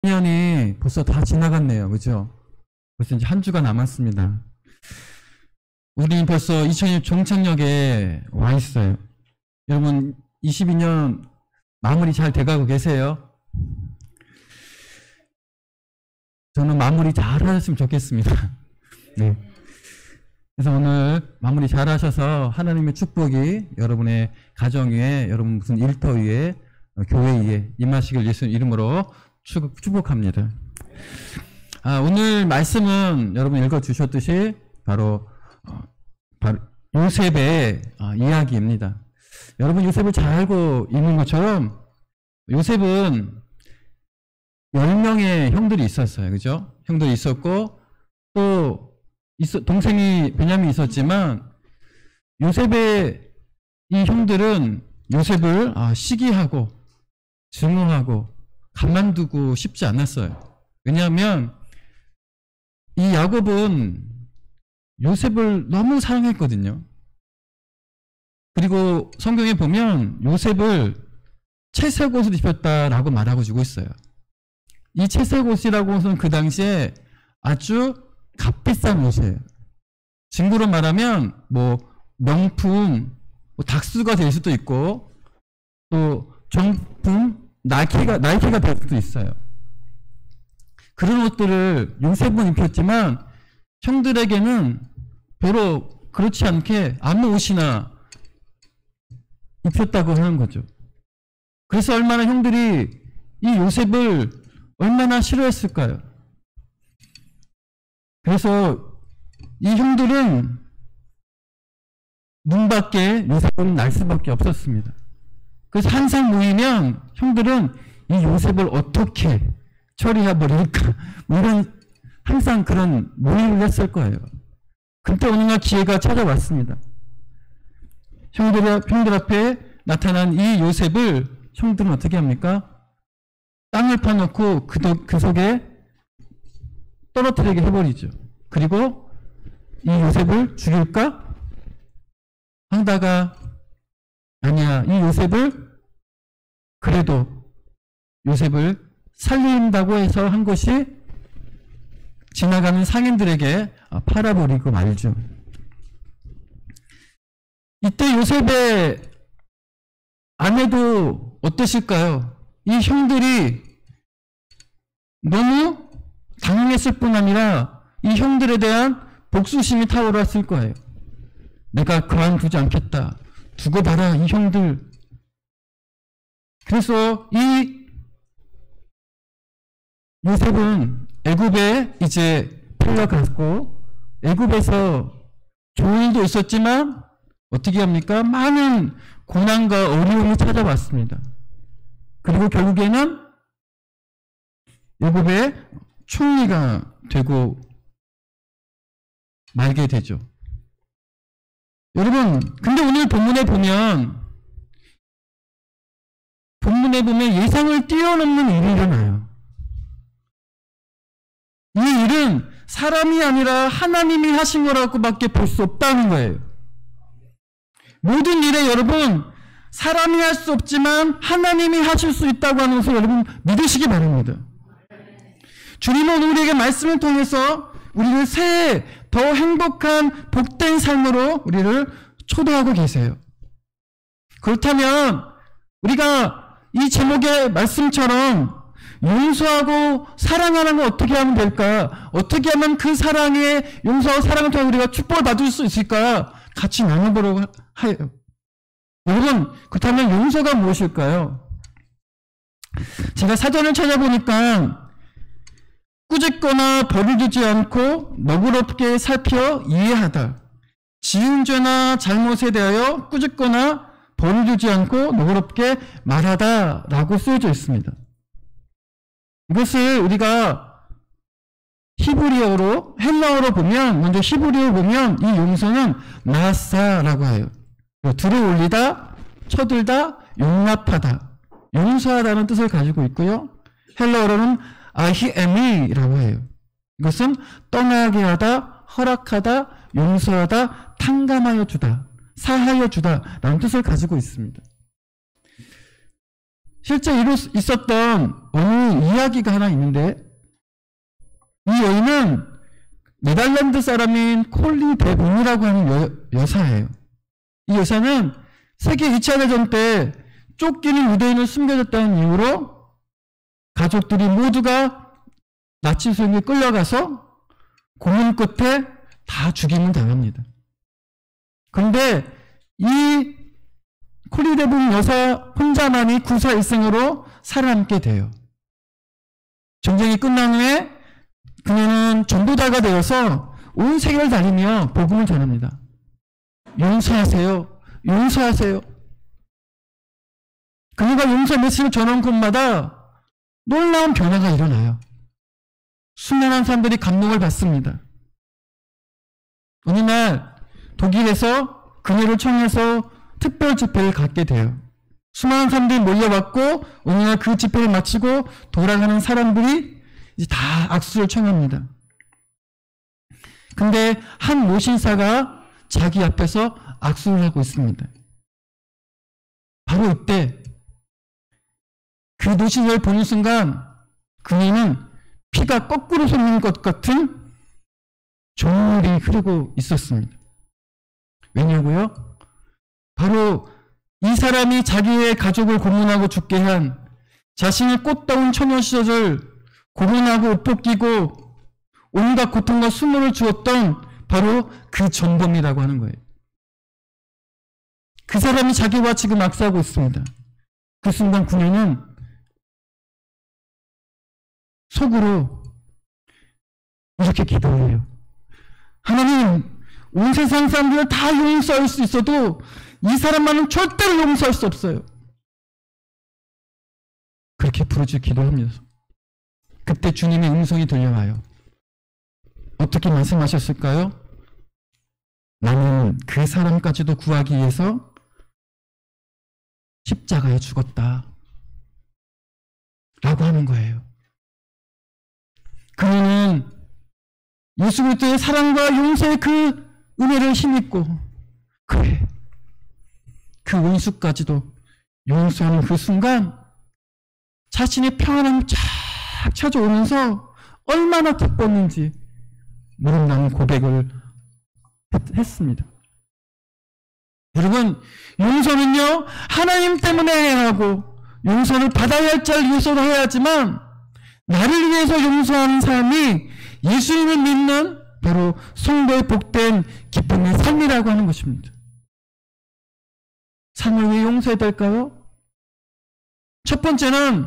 1년이 벌써 다 지나갔네요. 그죠? 벌써 이제 한 주가 남았습니다. 우리 벌써 2020 종착역에 와 있어요. 여러분, 22년 마무리 잘 돼가고 계세요? 저는 마무리 잘 하셨으면 좋겠습니다. 네. 그래서 오늘 마무리 잘 하셔서 하나님의 축복이 여러분의 가정 위에, 여러분 무슨 일터 위에, 교회 위에 임하시길 예수 이름으로 축복합니다. 오늘 말씀은 여러분 읽어주셨듯이 바로 요셉의 이야기입니다. 여러분 요셉을 잘 알고 있는 것처럼 요셉은 10명의 형들이 있었어요. 그죠? 형들이 있었고 또 동생이 베냐민이 있었지만 요셉의 이 형들은 요셉을 시기하고 증오하고 가만두고 싶지 않았어요. 왜냐하면 이 야곱은 요셉을 너무 사랑했거든요. 그리고 성경에 보면 요셉을 채색 옷을 입혔다라고 말하고 주고 있어요. 이 채색 옷이라고 해서는 그 당시에 아주 값비싼 옷이에요. 증거로 말하면 명품 닥스가 될 수도 있고 또 정품 나이키가 될 수도 있어요. 그런 옷들을 요셉은 입혔지만 형들에게는 별로 그렇지 않게 아무 옷이나 입혔다고 하는 거죠. 그래서 얼마나 형들이 이 요셉을 얼마나 싫어했을까요? 그래서 이 형들은 눈밖에 요셉은 날 수밖에 없었습니다. 그래서 항상 모이면 형들은 이 요셉을 어떻게 처리해버릴까 이런 항상 그런 모임을 했을 거예요. 그때 어느 날 기회가 찾아왔습니다. 형들 앞에 나타난 이 요셉을 형들은 어떻게 합니까? 땅을 파놓고 그 속에 떨어뜨리게 해버리죠. 그리고 이 요셉을 죽일까? 하다가 아니야, 이 요셉을 그래도 요셉을 살린다고 해서 한 것이 지나가는 상인들에게 팔아버리고 말죠. 이때 요셉의 아내도 어떠실까요? 이 형들이 너무 당황했을 뿐 아니라 이 형들에 대한 복수심이 타올랐을 거예요. 내가 그만두지 않겠다. 두고 봐라, 이 형들. 그래서 이 요셉은 애굽에 이제 풀려갔고 애굽에서 좋은 일도 있었지만 어떻게 합니까? 많은 고난과 어려움이 찾아왔습니다. 그리고 결국에는 애굽의 총리가 되고 말게 되죠. 여러분, 근데 오늘 본문에 보면 예상을 뛰어넘는 일이 일어나요. 이 일은 사람이 아니라 하나님이 하신 거라고밖에 볼 수 없다는 거예요. 모든 일에 여러분, 사람이 할 수 없지만 하나님이 하실 수 있다고 하는 것을 여러분 믿으시기 바랍니다. 주님은 우리에게 말씀을 통해서 우리를 새해 더 행복한 복된 삶으로 우리를 초대하고 계세요. 그렇다면 우리가 이 제목의 말씀처럼 용서하고 사랑하는 걸 어떻게 하면 될까? 어떻게 하면 그 사랑의 용서와 사랑을 통해 우리가 축복을 받을 수 있을까? 같이 나눠보려고 해요. 여러분, 그렇다면 용서가 무엇일까요? 제가 사전을 찾아보니까 꾸짖거나 벌을 주지 않고 너그럽게 살펴 이해하다. 지은 죄나 잘못에 대하여 꾸짖거나 벌을 주지 않고 너그럽게 말하다 라고 쓰여져 있습니다. 이것을 우리가 헬라어로 보면, 먼저 히브리어로 보면 이 용서는 나사라고 해요. 들어올리다, 쳐들다, 용납하다, 용서하다는 뜻을 가지고 있고요. 헬라어로는 아히에미라고 해요. 이것은 떠나게 하다, 허락하다, 용서하다, 탕감하여 주다, 사하여 주다 라는 뜻을 가지고 있습니다. 실제 있었던 어느 이야기가 하나 있는데, 이 여인은 네덜란드 사람인 콜리 데본이라고 하는 여사예요. 이 여사는 세계 2차 대전 때 쫓기는 유대인을 숨겨줬다는 이유로 가족들이 모두가 나치 소행에 끌려가서 고문 끝에 다 죽임을 당합니다. 그런데 이 콜리 데본 여사 혼자만이 구사일생으로 살아남게 돼요. 전쟁이 끝난 후에 그녀는 전도자가 되어서 온 세계를 다니며 복음을 전합니다. 용서하세요. 용서하세요. 그녀가 용서 메시지를 전한 곳마다 놀라운 변화가 일어나요. 수많은 사람들이 감동을 받습니다. 어느 날 독일에서 그녀를 청해서 특별 집회를 갖게 돼요. 수많은 사람들이 몰려왔고 어느 날 그 집회를 마치고 돌아가는 사람들이 이제 다 악수를 청합니다. 근데 한 모신사가 자기 앞에서 악수를 하고 있습니다. 바로 이때 그 모신사를 보는 순간 그녀는 피가 거꾸로 솟는 것 같은 종물이 흐르고 있었습니다. 왜냐고요? 바로 이 사람이 자기의 가족을 고문하고 죽게 한, 자신의 꽃다운 처녀 시절을 고문하고 옷 벗기고 온갖 고통과 수모를 주었던 바로 그 전범이라고 하는 거예요. 그 사람이 자기와 지금 악수하고 있습니다. 그 순간 그녀는 속으로 이렇게 기도해요. 하나님, 온 세상 사람들을 다 용서할 수 있어도 이 사람만은 절대로 용서할 수 없어요. 그렇게 부르짖어 기도합니다. 그때 주님의 음성이 들려와요. 어떻게 말씀하셨을까요? 나는 그 사람까지도 구하기 위해서 십자가에 죽었다 라고 하는 거예요. 그녀는 예수 그리스도의 사랑과 용서의 그 은혜를 힘입고, 그래, 그 원수까지도 용서하는 그 순간 자신의 평안함이 쫙 찾아오면서 얼마나 기뻤는지 모른다는 고백을 했습니다. 여러분, 용서는요 하나님 때문에 해야 하고 용서를 받아야 할 자를 용서도 해야 하지만, 나를 위해서 용서하는 사람이 예수님을 믿는 바로 성도의 복된 기쁨의 삶이라고 하는 것입니다. 삶을 왜 용서해야 될까요? 첫 번째는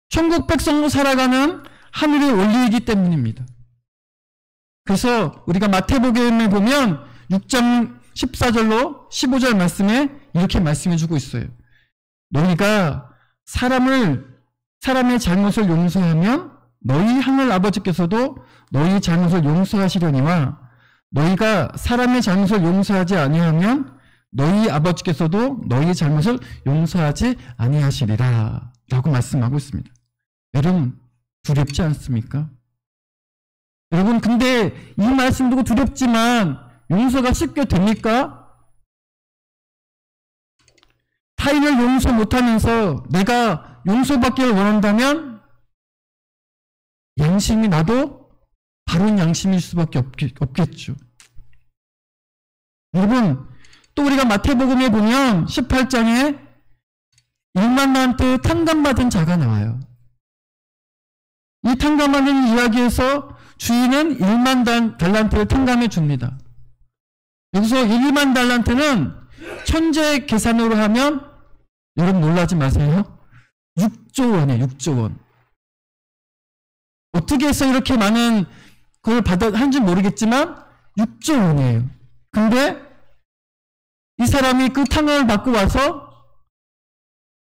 천국 백성으로 살아가는 하늘의 원리이기 때문입니다. 그래서 우리가 마태복음에 보면 6장 14절로 15절 말씀에 이렇게 말씀해 주고 있어요. 너희가 사람의 잘못을 용서하면 너희 하늘 아버지께서도 너희 잘못을 용서하시려니와, 너희가 사람의 잘못을 용서하지 아니하면 너희 아버지께서도 너희 잘못을 용서하지 아니하시리라 라고 말씀하고 있습니다. 여러분, 두렵지 않습니까? 여러분, 근데 이 말씀 듣고 두렵지만 용서가 쉽게 됩니까? 타인을 용서 못하면서 내가 용서받기를 원한다면 양심이 나도 바른 양심일 수밖에 없겠죠. 여러분, 또 우리가 마태복음에 보면 18장에 1만 달란트 탕감받은 자가 나와요. 이 탕감받은 이야기에서 주인은 1만 달란트를 탕감해 줍니다. 여기서 1만 달란트는 현재 계산으로 하면, 여러분 놀라지 마세요, 6조 원이에요. 6조 원. 어떻게 해서 이렇게 많은 그걸 한지 모르겠지만 6조 원이에요. 근데 이 사람이 그 탕감을 받고 와서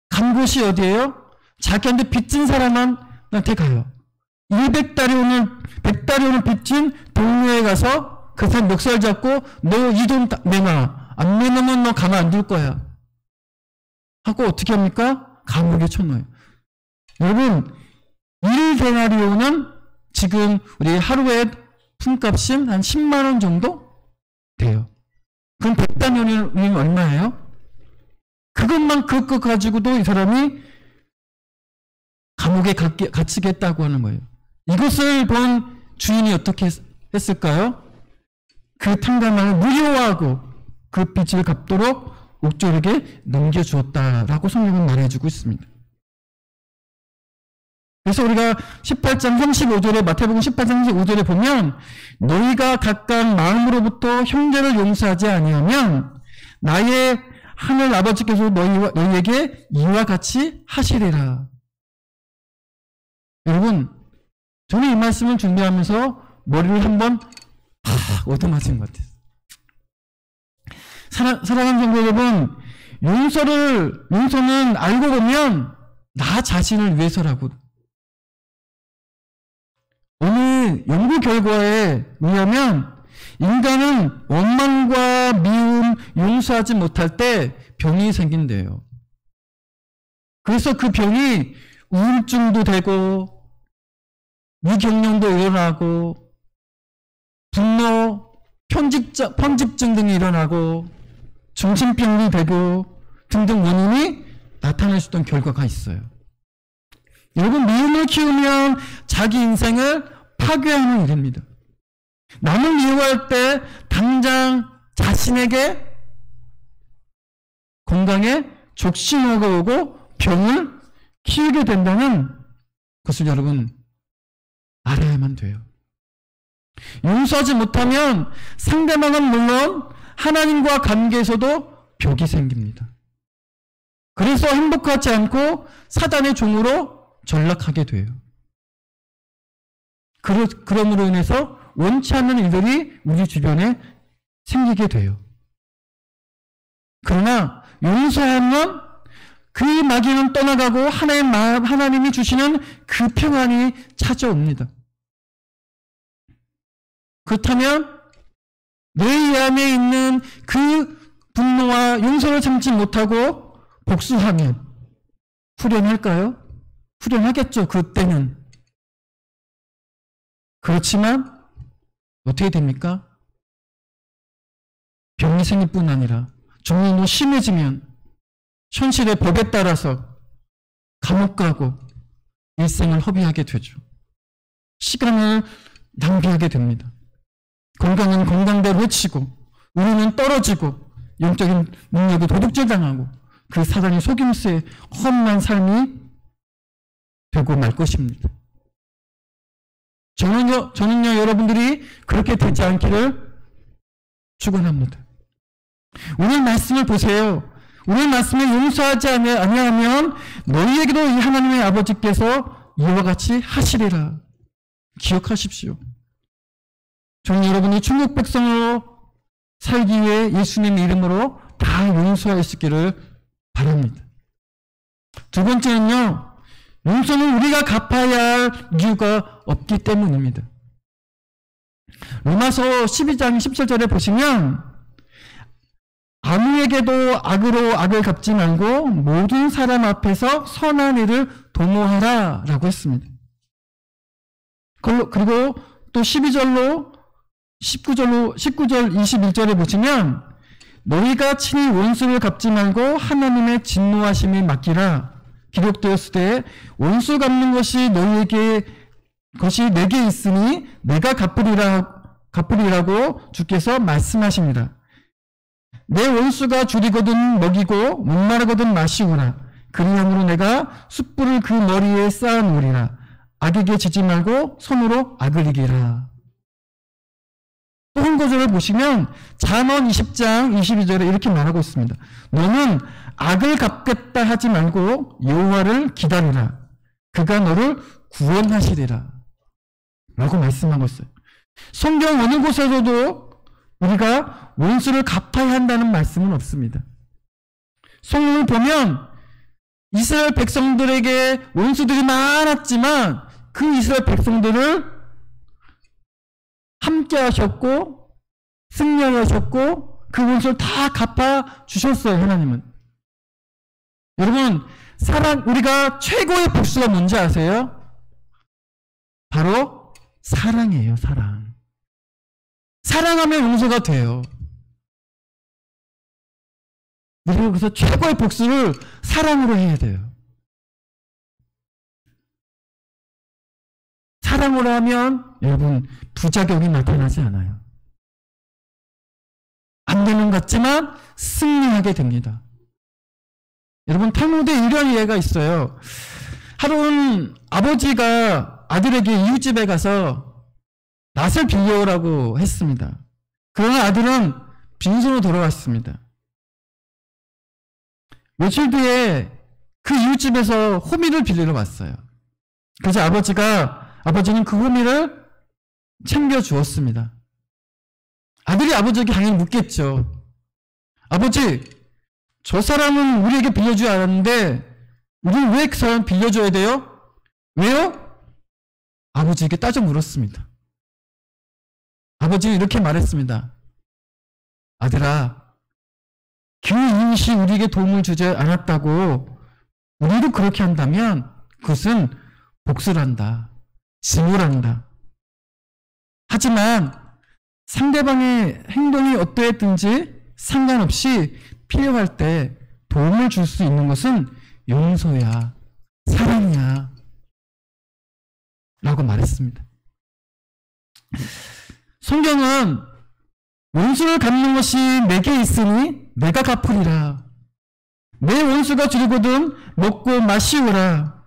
간 곳이 어디예요? 자기한테 빚진 사람한테 가요. 100달러를 빚진 동료에 가서 그 사람 멱살 잡고 너 이 돈 내놔. 안 내놓으면 너 가만 안 둘 거야 하고 어떻게 합니까? 감옥에 쳐넣어요. 여러분, 1데나리온은 지금 우리 하루에 품값이 한 10만 원 정도 돼요. 그럼 100데나리온이면 얼마예요? 그것만 그것 가지고도 이 사람이 감옥에 갇히겠다고 하는 거예요. 이것을 본 주인이 어떻게 했을까요? 그 탕감을 무효화하고 그 빚을 갚도록 옥졸에게 넘겨주었다라고 성경은 말해주고 있습니다. 그래서 우리가 18장 35절에 마태복음 18장 35절에 보면 너희가 각각 마음으로부터 형제를 용서하지 아니하면 나의 하늘 아버지께서 너희에게 이와 같이 하시리라. 여러분, 저는 이 말씀을 준비하면서 머리를 한번 얻어맞은 것 같아요. 사랑하는 성도 여러분, 용서는 알고 보면 나 자신을 위해서라고. 어느 연구 결과에 의하면 인간은 원망과 미움, 용서하지 못할 때 병이 생긴대요. 그래서 그 병이 우울증도 되고 위경련도 일어나고 분노, 편집증 등이 일어나고 정신병이 되고 등등 원인이 나타날 수 있던 결과가 있어요. 여러분, 미움을 키우면 자기 인생을 파괴하는 일입니다. 남을 미워할 때 당장 자신에게 건강에 적신호가 오고 병을 키우게 된다는 것을 여러분 알아야만 돼요. 용서하지 못하면 상대방은 물론 하나님과 관계에서도 벽이 생깁니다. 그래서 행복하지 않고 사단의 종으로 전락하게 돼요. 그럼으로 인해서 원치 않는 일들이 우리 주변에 생기게 돼요. 그러나 용서하면 그 마귀는 떠나가고 하나님이 주시는 그 평안이 찾아옵니다. 그렇다면 내 안에 있는 그 분노와 용서를 참지 못하고 복수하면 후련할까요? 후련하겠죠, 그때는. 그렇지만 어떻게 됩니까? 병이 생길 뿐 아니라 정말 심해지면 현실의 법에 따라서 감옥 가고 일생을 허비하게 되죠. 시간을 낭비하게 됩니다. 건강은 건강대로 해치고 우리는 떨어지고 영적인 능력이 도둑질당하고 그 사단의 속임수에 험한 삶이 되고 말 것입니다. 저는요 여러분들이 그렇게 되지 않기를 축원합니다. 오늘 말씀을 보세요. 오늘 말씀을 용서하지 아니하면 너희에게도 이 하나님의 아버지께서 이와 같이 하시리라. 기억하십시오. 저는 여러분이 천국 백성으로 살기 위해 예수님의 이름으로 다 용서할 수 있기를 바랍니다. 두 번째는요, 용서는 우리가 갚아야 할 이유가 없기 때문입니다. 로마서 12장 17절에 보시면 아무에게도 악으로 악을 갚지 말고 모든 사람 앞에서 선한 일을 도모하라 라고 했습니다. 그리고 또 12절로 19절 21절에 보시면 너희가 친히 원수를 갚지 말고 하나님의 진노하심이 맡기라. 기록되었을 때 원수 갚는 것이 내게 있으니 내가 갚으리라고 주께서 말씀하십니다. 내 원수가 줄이거든 먹이고 목마르거든 마시우라. 그리함으로 내가 숯불을 그 머리에 쌓아 놓으리라. 악에게 지지 말고 손으로 악을 이기라. 또 한 구절을 보시면 잠언 20장 22절에 이렇게 말하고 있습니다. 너는 악을 갚겠다 하지 말고 여호와를 기다리라. 그가 너를 구원하시리라. 라고 말씀하고 있어요. 성경 어느 곳에서도 우리가 원수를 갚아야 한다는 말씀은 없습니다. 성경을 보면 이스라엘 백성들에게 원수들이 많았지만 그 이스라엘 백성들을 함께 하셨고 승리하셨고 그 원수를 다 갚아 주셨어요. 하나님은. 여러분, 우리가 최고의 복수가 뭔지 아세요? 바로 사랑이에요. 사랑. 사랑하면 용서가 돼요. 우리가 그래서 최고의 복수를 사랑으로 해야 돼요. 사랑으로 하면 여러분 부작용이 나타나지 않아요. 안 되는 것 같지만 승리하게 됩니다. 여러분 탈무드에 이런 예가 있어요. 하루는 아버지가 아들에게 이웃집에 가서 낫을 빌려오라고 했습니다. 그러나 아들은 빈손으로 돌아왔습니다. 며칠 뒤에 그 이웃집에서 호미를 빌리러 왔어요. 그래서 아버지는 그 호미를 챙겨 주었습니다. 아들이 아버지에게 당연히 묻겠죠. 아버지, 저 사람은 우리에게 빌려주지 않았는데 우리는 왜 그 사람 빌려줘야 돼요? 왜요? 아버지에게 따져 물었습니다. 아버지는 이렇게 말했습니다. 아들아, 그 이웃이 우리에게 도움을 주지 않았다고 우리도 그렇게 한다면 그것은 복수를 한다. 증오를 한다. 하지만 상대방의 행동이 어떠했든지 상관없이 필요할 때 도움을 줄 수 있는 것은 용서야, 사랑이야 라고 말했습니다. 성경은 원수를 갚는 것이 내게 있으니 내가 갚으리라. 내 원수가 줄이거든 먹고 마시오라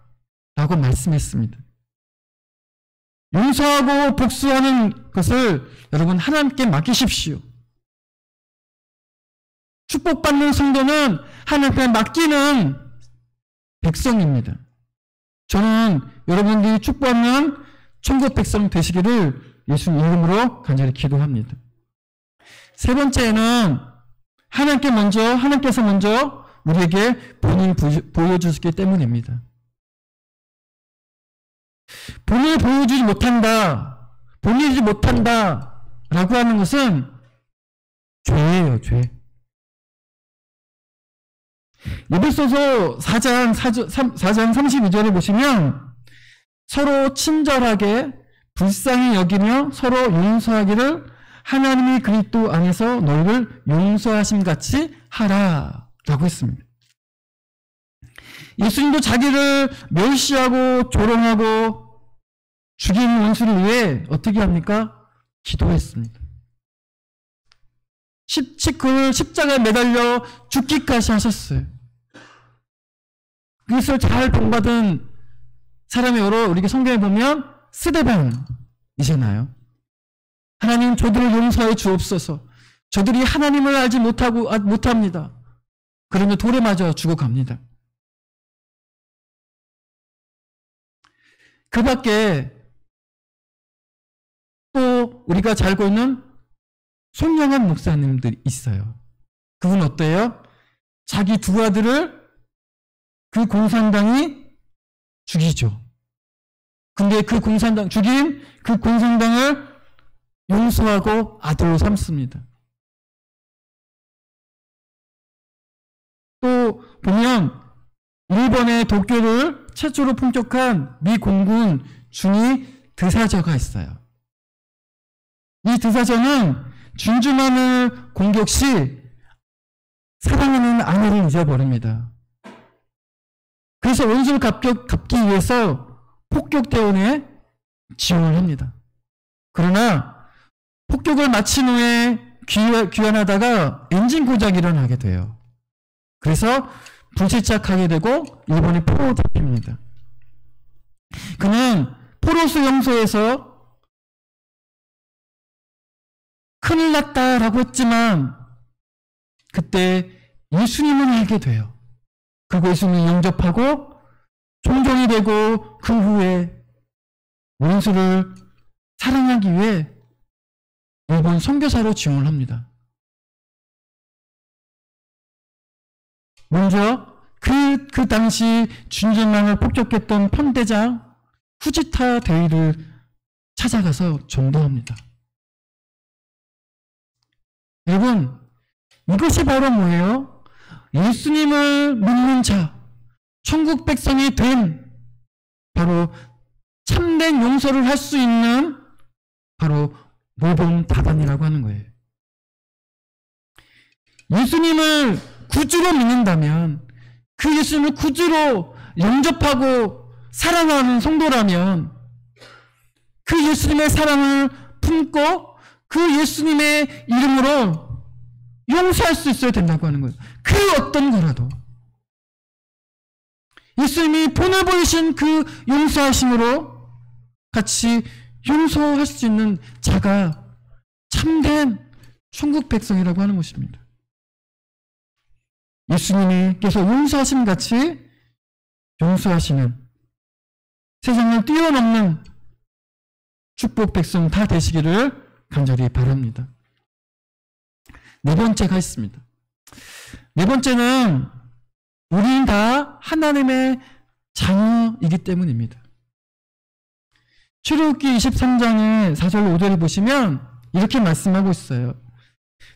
라고 말씀했습니다. 용서하고 복수하는 것을 여러분 하나님께 맡기십시오. 축복받는 성도는 하나님께 맡기는 백성입니다. 저는 여러분들이 축복받는 천국 백성 되시기를 예수님 이름으로 간절히 기도합니다. 세 번째는 하나님께서 먼저 우리에게 본인 보여주시기 때문입니다. 본인이 보여주지 못한다, 본인이지 못한다 라고 하는 것은 죄예요, 죄. 에베소서 4장 32절에 보시면 서로 친절하게 불쌍히 여기며 서로 용서하기를 하나님이 그리스도 안에서 너희를 용서하심 같이 하라 라고 했습니다. 예수님도 자기를 멸시하고 조롱하고 죽인 원수를 위해 어떻게 합니까? 기도했습니다. 그를 십자가에 매달려 죽기까지 하셨어요. 그것을 잘 본받은 사람이 여러 우리 성경에 보면 스데반이잖아요. 하나님 저들을 용서해 주옵소서. 저들이 하나님을 알지 못합니다. 그러면 돌에 맞아 죽어갑니다. 그 밖에 또 우리가 잘 알고 있는 손영한 목사님들이 있어요. 그분 어때요? 자기 두 아들을 그 공산당이 죽이죠. 근데 죽인 그 공산당을 용서하고 아들로 삼습니다. 또 보면 일본의 도쿄를 최초로 폭격한 미 공군 중위 드사저가 있어요. 이 드사저는 진주만을 공격 시 사랑하는 아내를 잊어버립니다. 그래서 원수를 갚기 위해서 폭격대원에 지원을 합니다. 그러나 폭격을 마친 후에 귀환하다가 엔진 고장이 일어나게 돼요. 그래서 불시착하게 되고 일본에 포로 잡힙니다. 그는 포로수 영소에서 큰일 났다라고 했지만 그때 예수님을 알게 돼요. 그리고 예수님을 영접하고 종종이 되고 그 후에 원수를 사랑하기 위해 일본 선교사로 지원을 합니다. 먼저 그 당시 진주만을 폭격했던 편대장 후지타 대위를 찾아가서 전도합니다. 여러분, 이것이 바로 뭐예요? 예수님을 믿는 자, 천국 백성이 된 바로 참된 용서를 할 수 있는 바로 모범 다단이라고 하는 거예요. 예수님을 구주로 믿는다면, 그 예수님을 구주로 영접하고 사랑하는 성도라면 예수님의 사랑을 품고 그 예수님의 이름으로 용서할 수 있어야 된다고 하는 거예요. 그 어떤 거라도. 예수님이 본을 보이신 그 용서하심으로 같이 용서할 수 있는 자가 참된 천국 백성이라고 하는 것입니다. 예수님께서 용서하심 같이 용서하시는 세상을 뛰어넘는 축복 백성 다 되시기를 간절히 바랍니다. 네 번째가 있습니다. 네 번째는 우리는 다 하나님의 자녀이기 때문입니다. 출애굽기 23장의 4절 5절을 보시면 이렇게 말씀하고 있어요.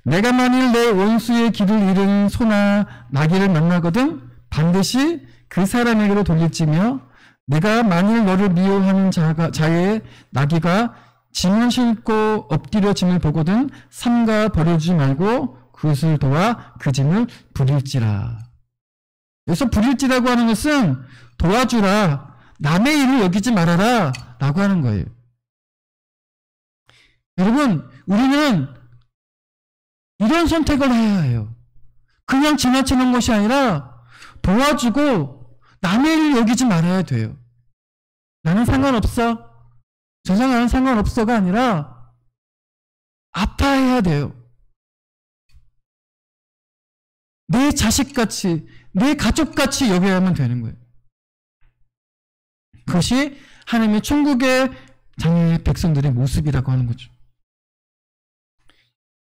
내가 만일 내 원수의 길을 잃은 소나 나귀를 만나거든 반드시 그 사람에게로 돌릴지며 내가 만일 너를 미워하는 자의 나귀가 짐을 싣고 엎드려 짐을 보거든 삼가 버려주지 말고 그것을 도와 그 짐을 부릴지라. 여기서 부릴지라고 하는 것은 도와주라, 남의 일을 여기지 말아라 라고 하는 거예요. 여러분, 우리는 이런 선택을 해야 해요. 그냥 지나치는 것이 아니라 도와주고 남의 일을 여기지 말아야 돼요. 나는 상관없어, 저 사람은 상관없어가 아니라 아파해야 돼요. 내 자식같이, 내 가족같이 여겨야만 되는 거예요. 그것이 하나님의 천국의 자녀의 백성들의 모습이라고 하는 거죠.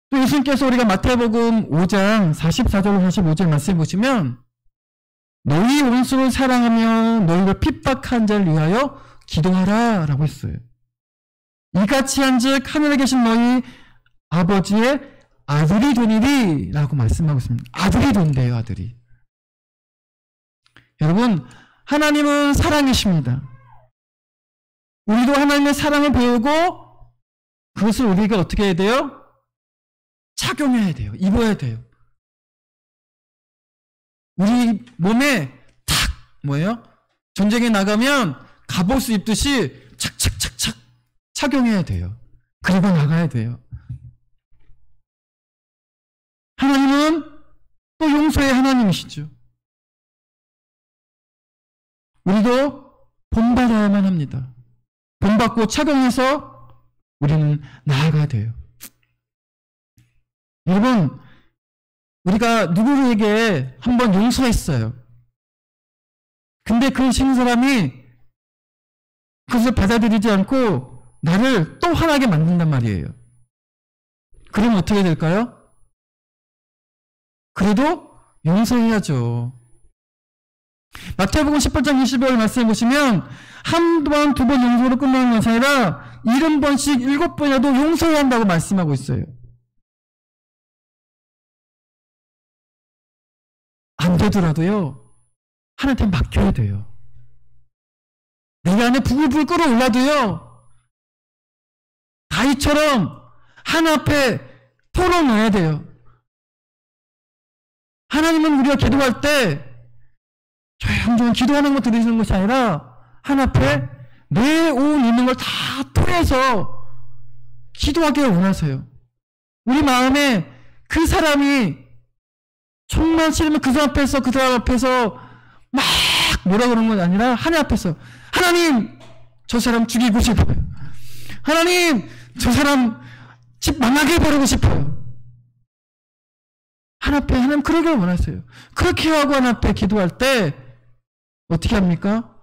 또 예수님께서 우리가 마태복음 5장 44절 45절 말씀 보시면 너희 원수를 사랑하며 너희를 핍박한 자를 위하여 기도하라 라고 했어요. 이같이 한즉 하늘에 계신 너희 아버지의 아들이 되니리 라고 말씀하고 있습니다. 아들이 된대요, 아들이. 여러분, 하나님은 사랑이십니다. 우리도 하나님의 사랑을 배우고 그것을 우리가 어떻게 해야 돼요? 착용해야 돼요. 입어야 돼요. 우리 몸에 탁 뭐예요? 전쟁에 나가면 갑옷을 입듯이 착착착착 착용해야 돼요. 그리고 나가야 돼요. 하나님은 또 용서의 하나님이시죠. 우리도 본받아야만 합니다. 본받고 착용해서 우리는 나아가야 돼요. 여러분, 우리가 누구에게 한번 용서했어요. 근데 그 사람이 그것을 받아들이지 않고 나를 또 화나게 만든단 말이에요. 그러면 어떻게 될까요? 그래도 용서해야죠. 마태복음 18장 25절 말씀해 보시면 한 번, 두 번 용서로 끝나는 것이 아니라 70번씩 7번이라도 용서해야 한다고 말씀하고 있어요. 안 되더라도요, 하나님한테 맡겨야 돼요. 내 안에 부글부글 끓어올라도요, 다윗처럼 하나 앞에 털어놔야 돼요. 하나님은 우리가 기도할 때 조용조용 기도하는 거 들으시는 것이 아니라 하나 앞에 내 온 있는 걸 다 토해서 기도하기를 원하세요. 우리 마음에 그 사람이 정말 싫으면 그 사람 앞에서 막 뭐라 그러는 건 아니라 하나님 앞에서 하나님 저 사람 죽이고 싶어요. 하나님 저 사람 집 망하게 버리고 싶어요. 하나님 앞에 하나님 그러길 원하세요. 그렇게 하고 하나님 앞에 기도할 때 어떻게 합니까?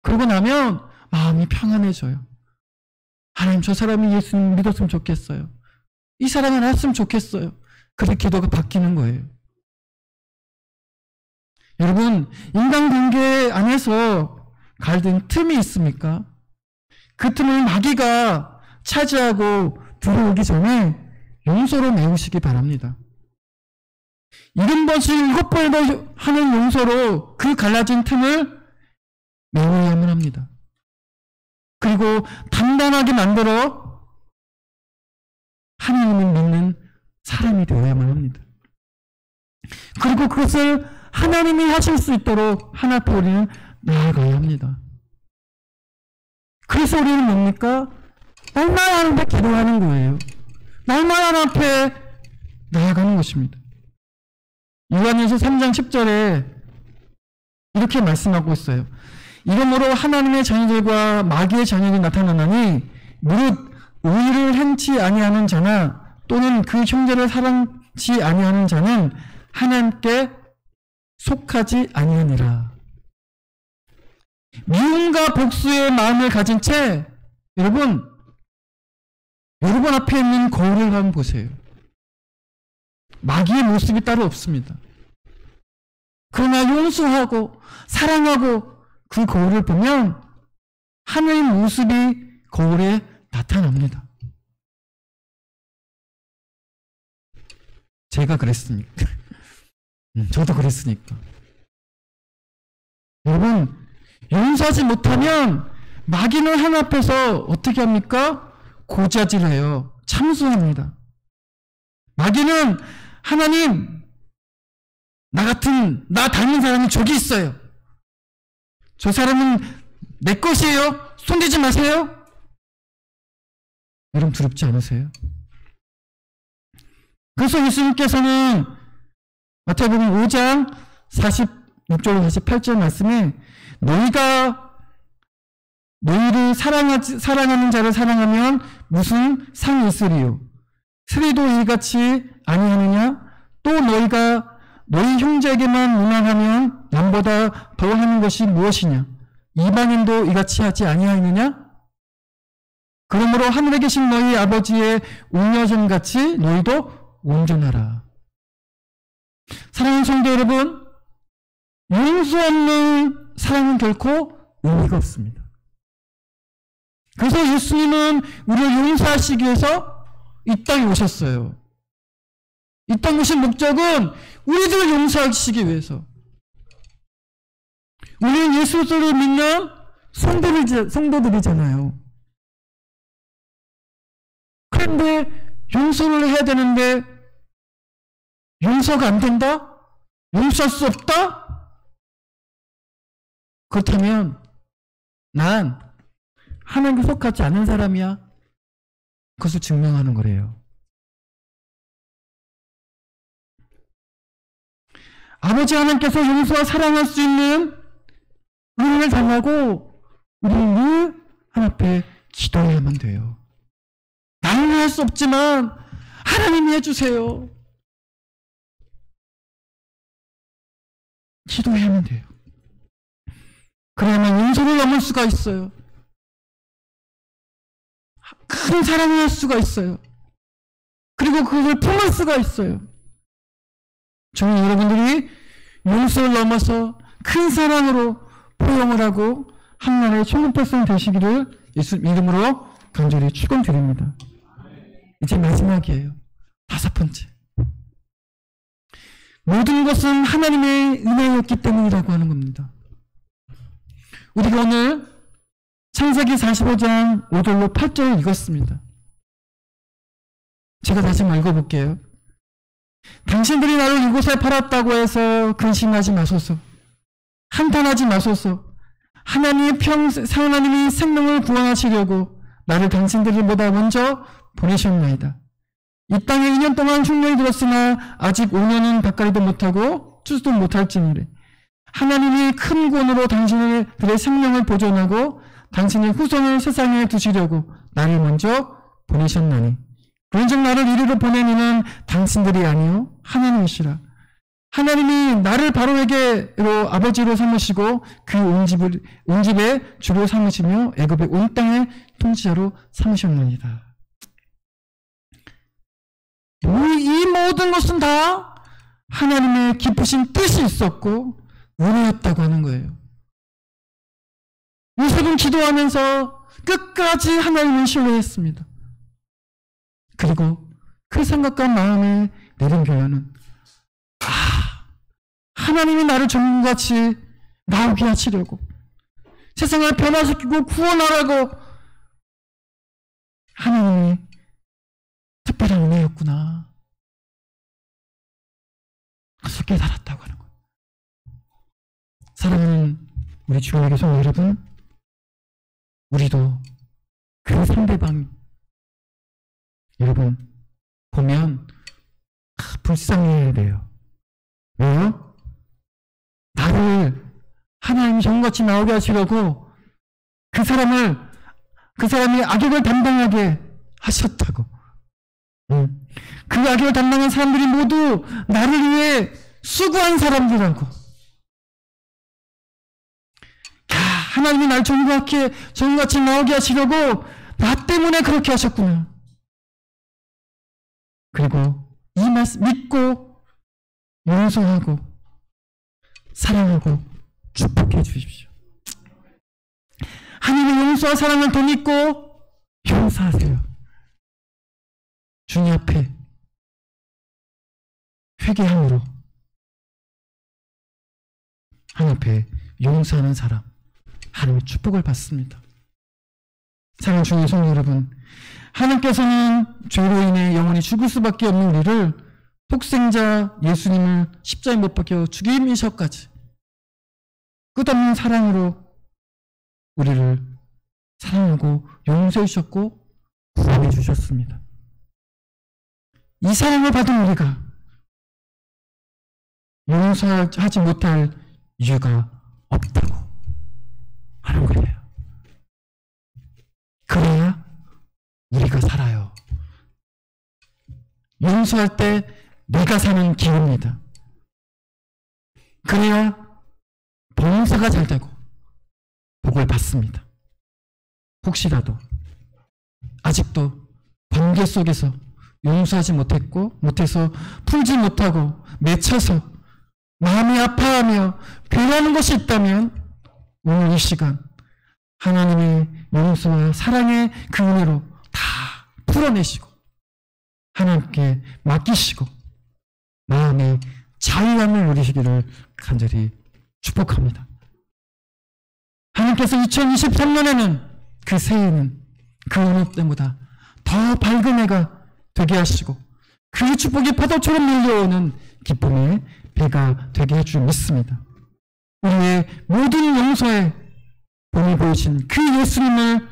그러고 나면 마음이 평안해져요. 하나님 저 사람이 예수님 믿었으면 좋겠어요. 이 사랑을 알았으면 좋겠어요. 그렇게 기도가 바뀌는 거예요. 여러분, 인간관계 안에서 갈등 틈이 있습니까? 그 틈을 마귀가 차지하고 들어오기 전에 용서로 메우시기 바랍니다. 70번씩 7번을 하는 용서로 그 갈라진 틈을 메워야만 합니다. 그리고 단단하게 만들어 하나님을 믿는 사람이 되어야만 합니다. 그리고 그것을 하나님이 하실 수 있도록 하나 앞에 우리는 나아가야 합니다. 그래서 우리는 뭡니까? 하나님 앞에 기도하는 거예요. 날마다 하나님 앞에 나아가는 것입니다. 요한일서 3장 10절에 이렇게 말씀하고 있어요. 이러므로 하나님의 자녀들과 마귀의 자녀들이 나타나나니 무릇 의를 행치 아니하는 자나 또는 그 형제를 사랑치 아니하는 자는 하나님께 속하지 아니하니라. 미움과 복수의 마음을 가진 채 여러분 앞에 있는 거울을 한번 보세요. 마귀의 모습이 따로 없습니다. 그러나 용서하고 사랑하고 그 거울을 보면 하나님의 모습이 거울에 나타납니다. 제가 그랬으니까. 저도 그랬으니까. 여러분, 용서하지 못하면 마귀는 하나님 앞에서 어떻게 합니까? 고자질해요. 참수합니다. 마귀는 하나님, 나 닮은 사람이 저기 있어요. 저 사람은 내 것이에요. 손대지 마세요. 여러분 두렵지 않으세요? 그래서 예수님께서는 마태복음 5장 46절 48절 말씀에 너희를 사랑하는 자를 사랑하면 무슨 상이 있으리요? 스리도 이같이 아니하느냐? 또 너희가 너희 형제에게만 무난하면 남보다 더하는 것이 무엇이냐? 이방인도 이같이 하지 아니하느냐? 그러므로 하늘에 계신 너희 아버지의 온유하심같이 너희도 온전하라. 사랑하는 성도 여러분, 용서 없는 사랑은 결코 의미가 없습니다. 그래서 예수님은 우리를 용서하시기 위해서 이 땅에 오셨어요. 이 땅에 오신 목적은 우리들을 용서하시기 위해서. 우리는 예수를 믿는 성도들이잖아요. 그런데 용서를 해야 되는데 용서가 안 된다? 용서할 수 없다? 그렇다면 난 하나님께 속하지 않은 사람이야. 그것을 증명하는 거래요. 아버지 하나님께서 용서와 사랑할 수 있는 은혜를 달라고 우리는 늘 하나님 앞에 기도해야만 돼요. 나는 할 수 없지만 하나님이 해주세요. 기도해야만 돼요. 그래야만 용서를 넘을 수가 있어요. 큰 사랑을 할 수가 있어요. 그리고 그것을 품을 수가 있어요. 저는 여러분들이 용서를 넘어서 큰 사랑으로 포용을 하고 한나라의 천국 백성 되시기를 예수 이름으로 간절히 축원드립니다. 이제 마지막이에요. 5번째. 모든 것은 하나님의 은혜였기 때문이라고 하는 겁니다. 우리가 오늘 창세기 45장 5절로 8절을 읽었습니다. 제가 다시 한번 읽어볼게요. 당신들이 나를 이곳에 팔았다고 해서 근심하지 마소서. 한탄하지 마소서. 하나님이 생명을 구원하시려고 나를 당신들보다 먼저 보내셨나이다. 이 땅에 2년 동안 흉년이 들었으나 아직 5년은 바까리도 못하고 추수도 못할지니래. 하나님이 큰 구원으로 당신들의 생명을 보존하고 당신의 후손을 세상에 두시려고 나를 먼저 보내셨나니 그런즉 나를 이리로 보낸 이는 당신들이 아니요 하나님이시라. 하나님이 나를 바로에게로 아버지로 삼으시고 그 온 집의 주로 삼으시며 애굽의 온 땅의 통치자로 삼으셨나이다. 이 모든 것은 다 하나님의 깊으신 뜻이 있었고 은혜였다고 하는 거예요. 요셉은 기도하면서 끝까지 하나님을 신뢰했습니다. 그리고 그 생각과 마음에 내린 결론은 하나님이 나를 전같이 나오게 하시려고 세상을 변화시키고 구원하라고 하나님이 특별한 은혜였구나. 그래서 깨달았다고 하는 거예요. 사랑하는 우리 주님의 성도 여러분, 우리도 그 상대방 여러분 보면 불쌍해야 돼요. 왜요? 나를 하나님이 정같이 나오게 하시려고 그 사람이 악역을 담당하게 하셨다고. 그 악역을 담당한 사람들이 모두 나를 위해 수고한 사람들이라고. 하나님이 날 정같이 나오게 하시려고 나 때문에 그렇게 하셨구나. 그리고 이 말씀 믿고 용서하고 사랑하고 축복해 주십시오. 하나님의 용서와 사랑을 더 믿고 용서하세요. 주님 앞에 회개함으로 하나님 앞에 용서하는 사람, 하나님의 축복을 받습니다. 사랑하는 주님의 성도 여러분, 하나님께서는 죄로 인해 영원히 죽을 수밖에 없는 우리를 독생자 예수님을 십자가에 못 박혀 죽이시기까지 끝없는 사랑으로 우리를 사랑하고 용서해 주셨고 구원해 주셨습니다. 이 사랑을 받은 우리가 용서하지 못할 이유가 없다고 하는 거예요. 그래야 우리가 살아요. 용서할 때 내가 사는 기회입니다. 그래야 봉사가 잘 되고 복을 받습니다. 혹시라도 아직도 관계 속에서 용서하지 못해서 풀지 못하고 맺혀서 마음이 아파하며 괴로워하는 것이 있다면 오늘 이 시간 하나님의 용서와 사랑의 그 은혜로 다 풀어내시고 하나님께 맡기시고 마음의 자유함을 누리시기를 간절히 축복합니다. 하나님께서 2023년에는 그 새해에는 그 어느 때보다 더 밝은 해가 되게 하시고 그 축복이 파도처럼 밀려오는 기쁨의 배가 되게 해줄 믿습니다. 우리의 모든 용서에 본이 보이신 그 예수님을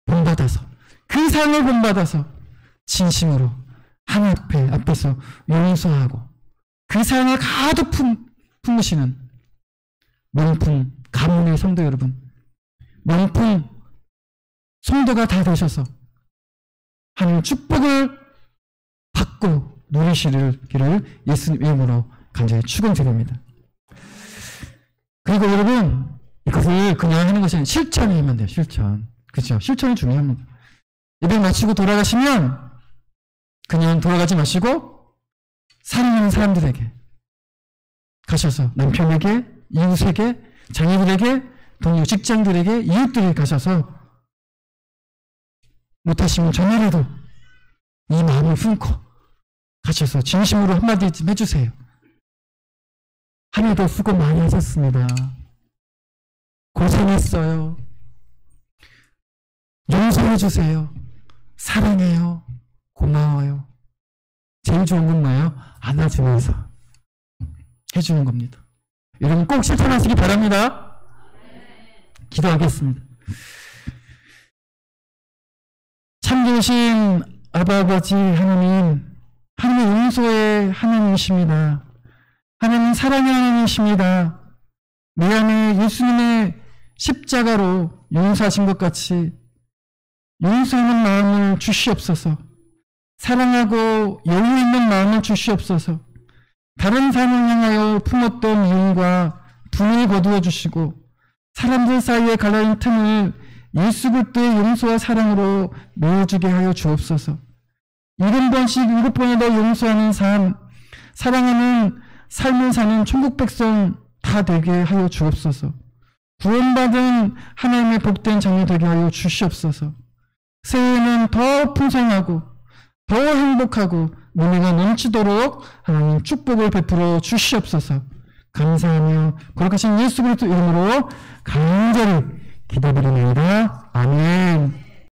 본받아서 그 사랑을 본받아서 진심으로 하나님 앞에서 용서하고 그 사랑을 가득 품으시는 명품 가문의 성도 여러분, 명품 성도가 다 되셔서 하나님의 축복을 받고 누리시기를 예수님 이름으로 간절히 축원드립니다. 그리고 여러분 이것을 그냥 하는 것이 아니라 실천하면 돼요. 실천. 그렇죠? 실천이 중요합니다. 예배 마치고 돌아가시면 그냥 돌아가지 마시고 사랑하는 사람들에게 가셔서 남편에게, 이웃에게, 자녀들에게, 동료 직장들에게, 이웃들에게 가셔서 못하시면 전화라도 이 마음을 품고 가셔서 진심으로 한마디 좀 해주세요. 한 해도 수고 많이 하셨습니다. 고생했어요. 용서해주세요. 사랑해요. 고마워요. 제일 좋은 건 뭐예요? 안아주면서 해주는 겁니다. 여러분 꼭 실천하시기 바랍니다. 기도하겠습니다. 참 좋으신 아버지 하나님, 하나님의 용서의 하나님이십니다. 하나님 사랑의 하나님이십니다. 내 안에 예수님의 십자가로 용서하신 것 같이 용서하는 마음을 주시옵소서. 사랑하고 여유 있는 마음을 주시옵소서. 다른 사람을 향하여 품었던 미움과 분을 거두어 주시고 사람들 사이에 갈라진 틈을 예수 그리스도의 용서와 사랑으로 메워주게 하여 주옵소서. 7번씩 7번에 더 용서하는 삶, 사랑하는 삶을 사는 천국 백성 다 되게 하여 주옵소서. 구원받은 하나님의 복된 자녀 되게 하여 주시옵소서. 새해에는 더 풍성하고 더 행복하고 은혜가 넘치도록 하나님 축복을 베풀어 주시옵소서. 감사하며 거룩하신 예수 그리스도 이름으로 간절히 기도드리나이다. 아멘.